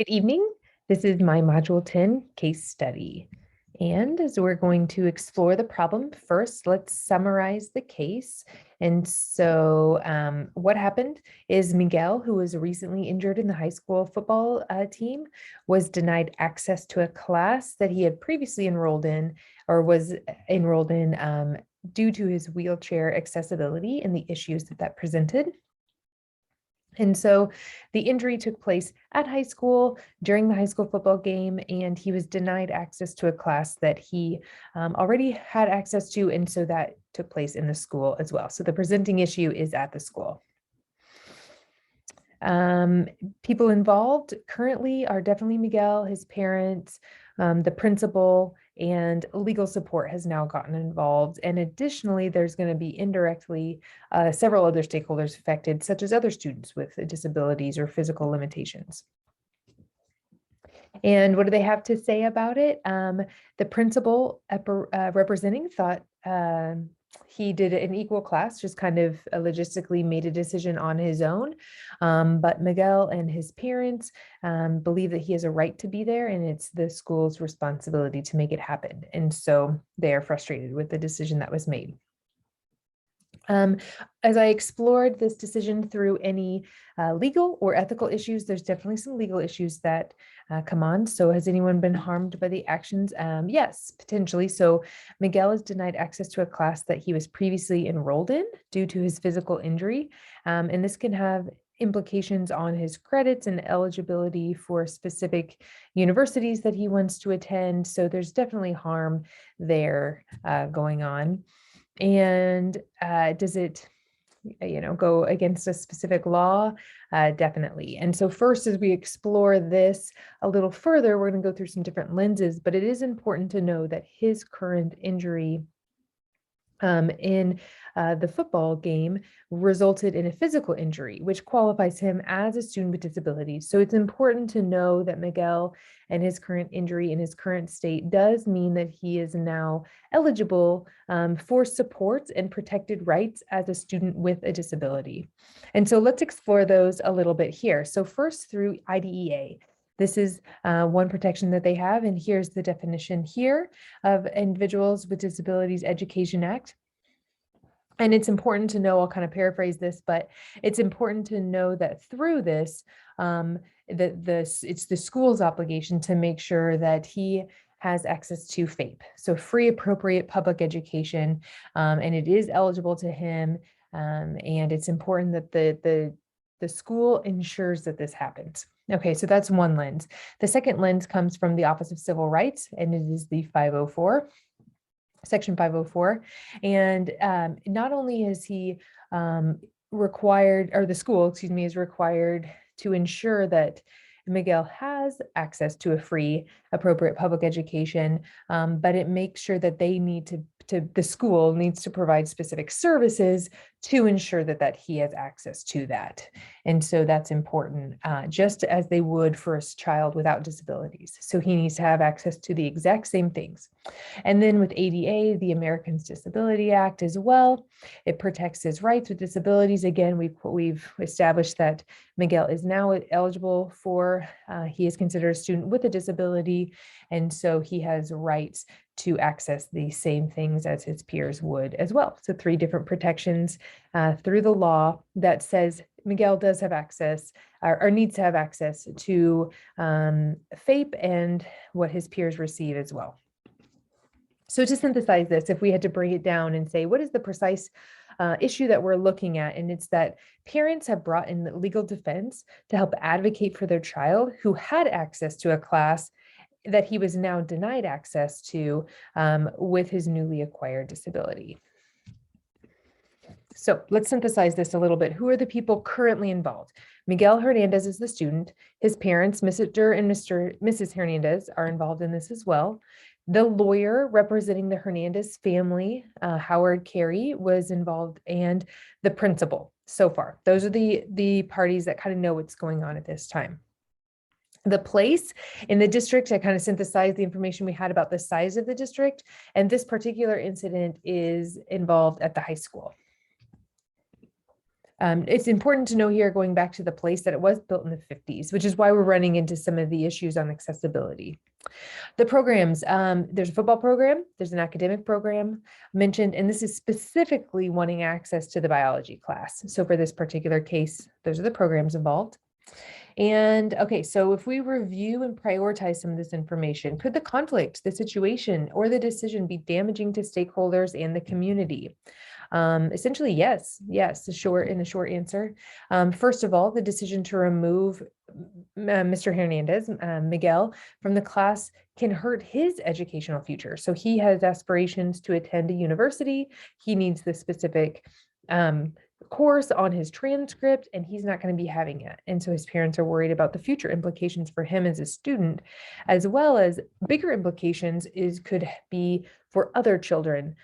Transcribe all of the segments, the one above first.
Good evening. This is my Module 10 case study. And as we're going to explore the problem, first, let's summarize the case. And so what happened is Miguel, who was recently injured in the high school football team, was denied access to a class that he had previously enrolled in or was enrolled in due to his wheelchair accessibility and the issues that presented. And so the injury took place at high school during the high school football game, and he was denied access to a class that he already had access to. And so that took place in the school as well. So the presenting issue is at the school. People involved currently are definitely Miguel, his parents, the principal, and legal support has now gotten involved. And additionally, there's going to be indirectly several other stakeholders affected, such as other students with disabilities or physical limitations. And what do they have to say about it? The principal representing thought he did an equal class, just kind of logistically made a decision on his own. But Miguel and his parents believe that he has a right to be there, and it's the school's responsibility to make it happen. And so they are frustrated with the decision that was made. As I explored this decision through any legal or ethical issues, there's definitely some legal issues that come on. So has anyone been harmed by the actions? Yes, potentially. So Miguel is denied access to a class that he was previously enrolled in due to his physical injury. And this can have implications on his credits and eligibility for specific universities that he wants to attend. So there's definitely harm there going on. And does it, go against a specific law? Definitely. And so first, as we explore this a little further, we're going to go through some different lenses, but it is important to know that his current injury in the football game resulted in a physical injury, which qualifies him as a student with disabilities. So it's important to know that Miguel and his current injury in his current state does mean that he is now eligible for supports and protected rights as a student with a disability. And so let's explore those a little bit here. So first, through IDEA. This is one protection that they have, and here's the definition here of Individuals with Disabilities Education Act. And it's important to know, I'll kind of paraphrase this, but it's important to know that through this, it's the school's obligation to make sure that he has access to FAPE, so free appropriate public education, and it is eligible to him. And it's important that the school ensures that this happens. Okay, so that's one lens. The second lens comes from the Office of Civil Rights, and it is the 504, Section 504. And not only is he required, or the school, excuse me, is required to ensure that Miguel has access to a free, appropriate public education, but it makes sure that they need the school needs to provide specific services to ensure that he has access to that. And so that's important, just as they would for a child without disabilities. So he needs to have access to the exact same things. And then with ADA, the Americans Disability Act as well, it protects his rights with disabilities. Again, we've established that Miguel is now eligible for, he is considered a student with a disability, and so he has rights to access the same things as his peers would as well. So 3 different protections through the law that says Miguel does have access or needs to have access to FAPE and what his peers receive as well. So to synthesize this, if we had to bring it down and say, what is the precise issue that we're looking at? And it's that parents have brought in the legal defense to help advocate for their child who had access to a class that he was now denied access to with his newly acquired disability. So let's synthesize this a little bit. Who are the people currently involved? Miguel Hernandez is the student. His parents, Mr. and Mrs. Hernandez, are involved in this as well. The lawyer representing the Hernandez family, Howard Carey, was involved, and the principal so far. Those are the parties that kind of know what's going on at this time. The place in the district, I kind of synthesized the information we had about the size of the district, and this particular incident is involved at the high school. It's important to know here, going back to the place, that it was built in the 50s, which is why we're running into some of the issues on accessibility. The programs, there's a football program, there's an academic program mentioned, and this is specifically wanting access to the biology class. So for this particular case, those are the programs involved. And okay, so if we review and prioritize some of this information, could the conflict, the situation, or the decision be damaging to stakeholders and the community? Essentially, yes, the short answer. First of all, the decision to remove Mr. Hernandez, Miguel, from the class can hurt his educational future. So he has aspirations to attend a university. He needs the specific course on his transcript, and he's not going to be having it. And so his parents are worried about the future implications for him as a student, as well as bigger implications could be for other children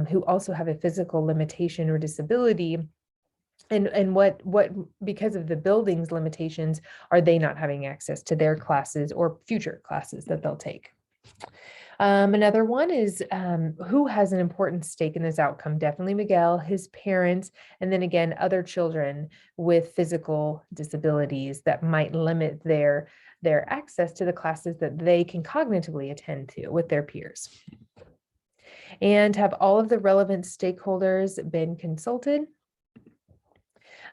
who also have a physical limitation or disability. And what because of the building's limitations, are they not having access to their classes or future classes that they'll take? Another one is who has an important stake in this outcome? Definitely Miguel, his parents, and then again, other children with physical disabilities that might limit their access to the classes that they can cognitively attend to with their peers. And have all of the relevant stakeholders been consulted?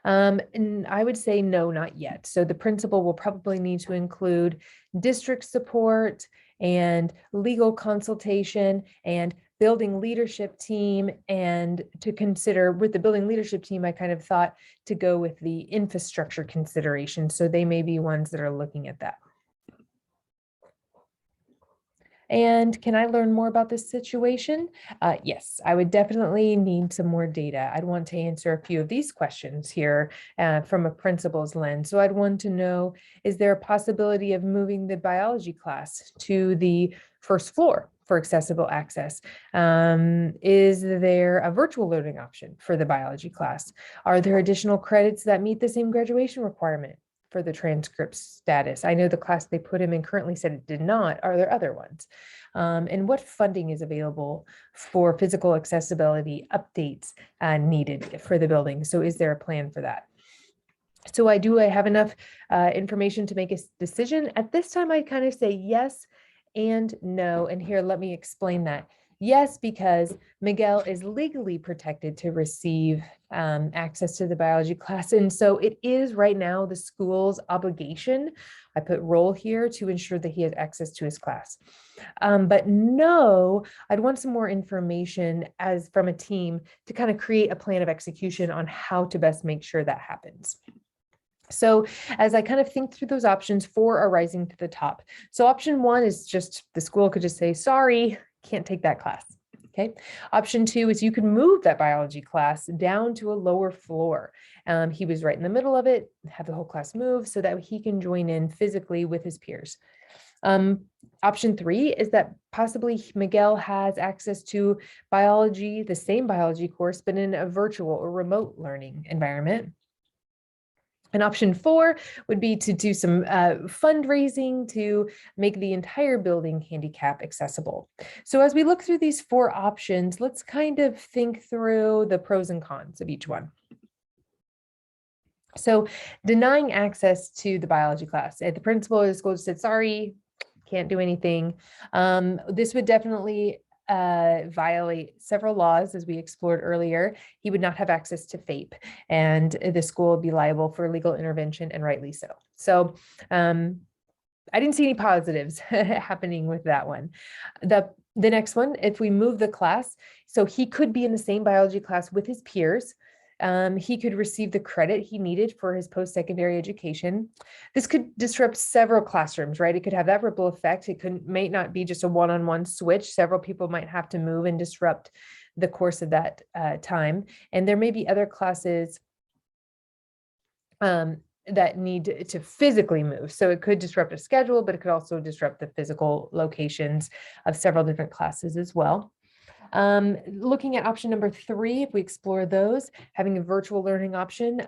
And I would say no, not yet. So the principal will probably need to include district support and legal consultation and building leadership team. And to consider with the building leadership team, I kind of thought to go with the infrastructure consideration. So they may be ones that are looking at that. And can I learn more about this situation? Yes, I would definitely need some more data. I'd want to answer a few of these questions here from a principal's lens. So I'd want to know, is there a possibility of moving the biology class to the first floor for accessible access? Is there a virtual learning option for the biology class? Are there additional credits that meet the same graduation requirement for the transcript status? I know the class they put him in currently said it did not. Are there other ones? And what funding is available for physical accessibility updates needed for the building? So is there a plan for that? So I have enough information to make a decision. At this time, I kind of say yes and no. And here, let me explain that. Yes, because Miguel is legally protected to receive access to the biology class. And so it is right now the school's obligation, I put role here, to ensure that he has access to his class. But no, I'd want some more information as from a team to kind of create a plan of execution on how to best make sure that happens. So as I kind of think through those options, 4 are rising to the top. So option 1 is just the school could just say, sorry, can't take that class. Okay. Option 2 is you can move that biology class down to a lower floor. He was right in the middle of it, have the whole class move so that he can join in physically with his peers. Option 3 is that possibly Miguel has access to biology, the same biology course, but in a virtual or remote learning environment. And option 4 would be to do some fundraising to make the entire building handicap accessible. So as we look through these 4 options, let's kind of think through the pros and cons of each one. So denying access to the biology class. The principal of the school said, sorry, can't do anything. This would definitely violate several laws, as we explored earlier. He would not have access to FAPE, and the school would be liable for legal intervention, and rightly so. So I didn't see any positives happening with that one. The next one, if we move the class, so he could be in the same biology class with his peers. He could receive the credit he needed for his post-secondary education. This could disrupt several classrooms, right? It could have that ripple effect. It may not be just a one-on-one switch. Several people might have to move and disrupt the course of that time. And there may be other classes that need to physically move. So it could disrupt a schedule, but it could also disrupt the physical locations of several different classes as well. Looking at option number 3, if we explore those, having a virtual learning option,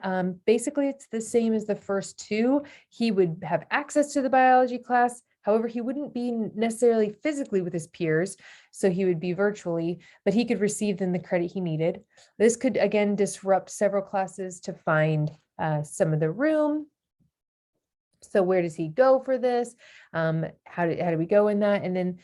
basically it's the same as the first 2. He would have access to the biology class. However, he wouldn't be necessarily physically with his peers, so he would be virtually, but he could receive then the credit he needed. This could again disrupt several classes to find some of the room. So where does he go for this? How do we go in that? And then,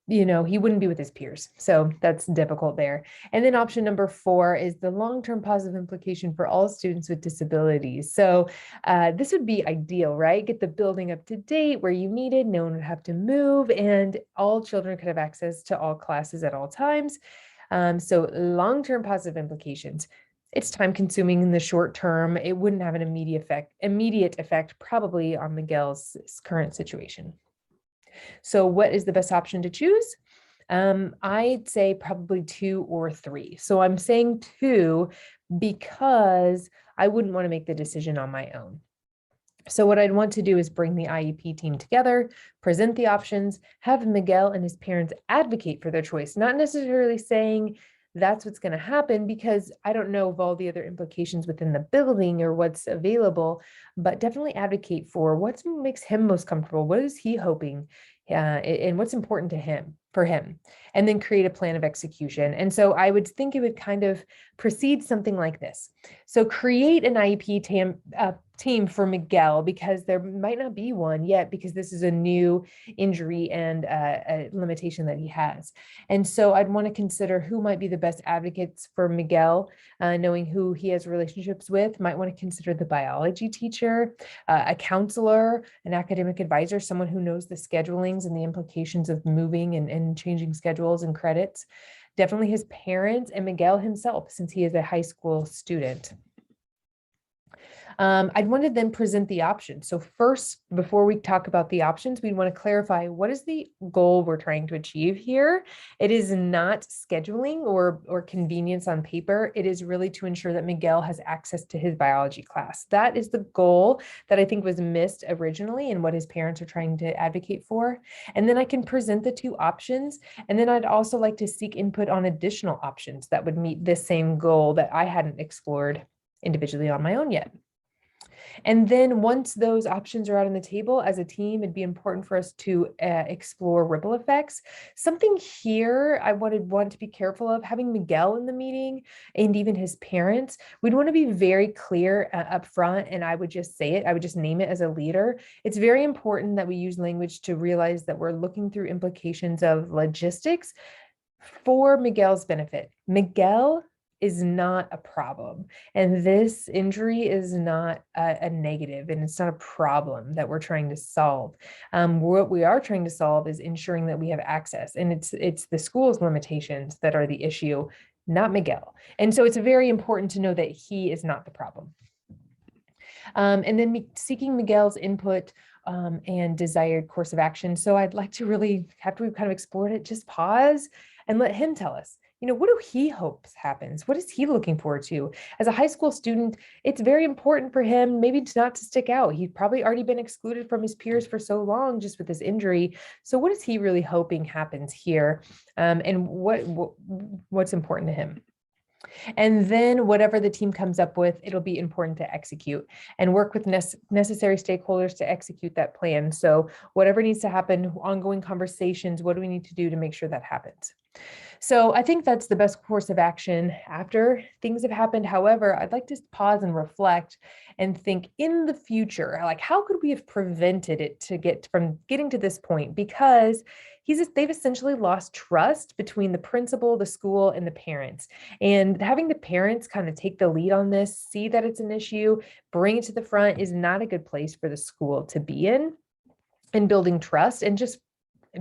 he wouldn't be with his peers. So that's difficult there. And then option number 4 is the long-term positive implication for all students with disabilities. So this would be ideal, right? Get the building up to date where you needed, no one would have to move, and all children could have access to all classes at all times. So long-term positive implications. It's time consuming in the short term. It wouldn't have an immediate effect probably on Miguel's current situation. So what is the best option to choose? I'd say probably 2 or 3. So I'm saying 2 because I wouldn't want to make the decision on my own. So what I'd want to do is bring the IEP team together, present the options, have Miguel and his parents advocate for their choice, not necessarily saying that's what's going to happen, because I don't know of all the other implications within the building or what's available, but definitely advocate for what makes him most comfortable. What is he hoping? And what's important to him, for him, and then create a plan of execution. And so I would think it would kind of proceed something like this. So create an IEP team for Miguel, because there might not be one yet, because this is a new injury and a limitation that he has. And so I'd want to consider who might be the best advocates for Miguel, knowing who he has relationships with. Might want to consider the biology teacher, a counselor, an academic advisor, someone who knows the schedulings and the implications of moving and changing schedules and credits. Definitely his parents and Miguel himself, since he is a high school student. I'd want to then present the options. So first, before we talk about the options, we want to clarify what is the goal we're trying to achieve here. It is not scheduling or convenience on paper. It is really to ensure that Miguel has access to his biology class. That is the goal that I think was missed originally and what his parents are trying to advocate for. And then I can present the 2 options. And then I'd also like to seek input on additional options that would meet this same goal that I hadn't explored individually on my own yet. And then once those options are out on the table as a team, it'd be important for us to explore ripple effects. Something here I would want to be careful of, having Miguel in the meeting and even his parents. We'd want to be very clear up front, and I would just say it. I would just name it as a leader. It's very important that we use language to realize that we're looking through implications of logistics for Miguel's benefit. Miguel is not a problem, and this injury is not a negative, and it's not a problem that we're trying to solve. What we are trying to solve is ensuring that we have access, and it's the school's limitations that are the issue, not Miguel. And so it's very important to know that he is not the problem. And then seeking Miguel's input and desired course of action. So I'd like to really, after we've kind of explored it, just pause and let him tell us, what do he hopes happens? What is he looking forward to? As a high school student, it's very important for him maybe not to stick out. He's probably already been excluded from his peers for so long just with this injury. So what is he really hoping happens here? And what's important to him? And then whatever the team comes up with, it'll be important to execute and work with necessary stakeholders to execute that plan. So whatever needs to happen, ongoing conversations, what do we need to do to make sure that happens? So I think that's the best course of action after things have happened. However, I'd like to pause and reflect and think in the future, like how could we have prevented it to get from getting to this point? Because they've essentially lost trust between the principal, the school, and the parents. And having the parents kind of take the lead on this, see that it's an issue, bring it to the front is not a good place for the school to be in. And building trust and just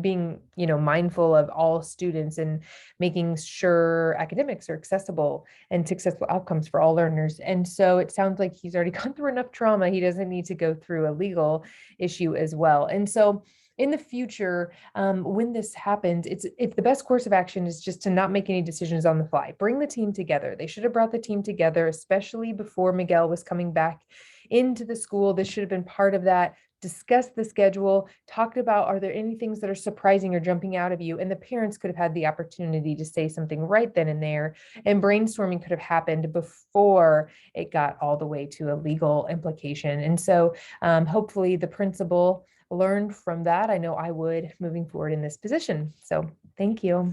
being, mindful of all students and making sure academics are accessible and successful outcomes for all learners. And so it sounds like he's already gone through enough trauma. He doesn't need to go through a legal issue as well. And so in the future, when this happens, it's the best course of action is just to not make any decisions on the fly. Bring the team together. They should have brought the team together, especially before Miguel was coming back into the school. This should have been part of that. Discuss the schedule, talked about, are there any things that are surprising or jumping out of you? And the parents could have had the opportunity to say something right then and there, and brainstorming could have happened before it got all the way to a legal implication. And so hopefully the principal learned from that, I know I would moving forward in this position. So thank you.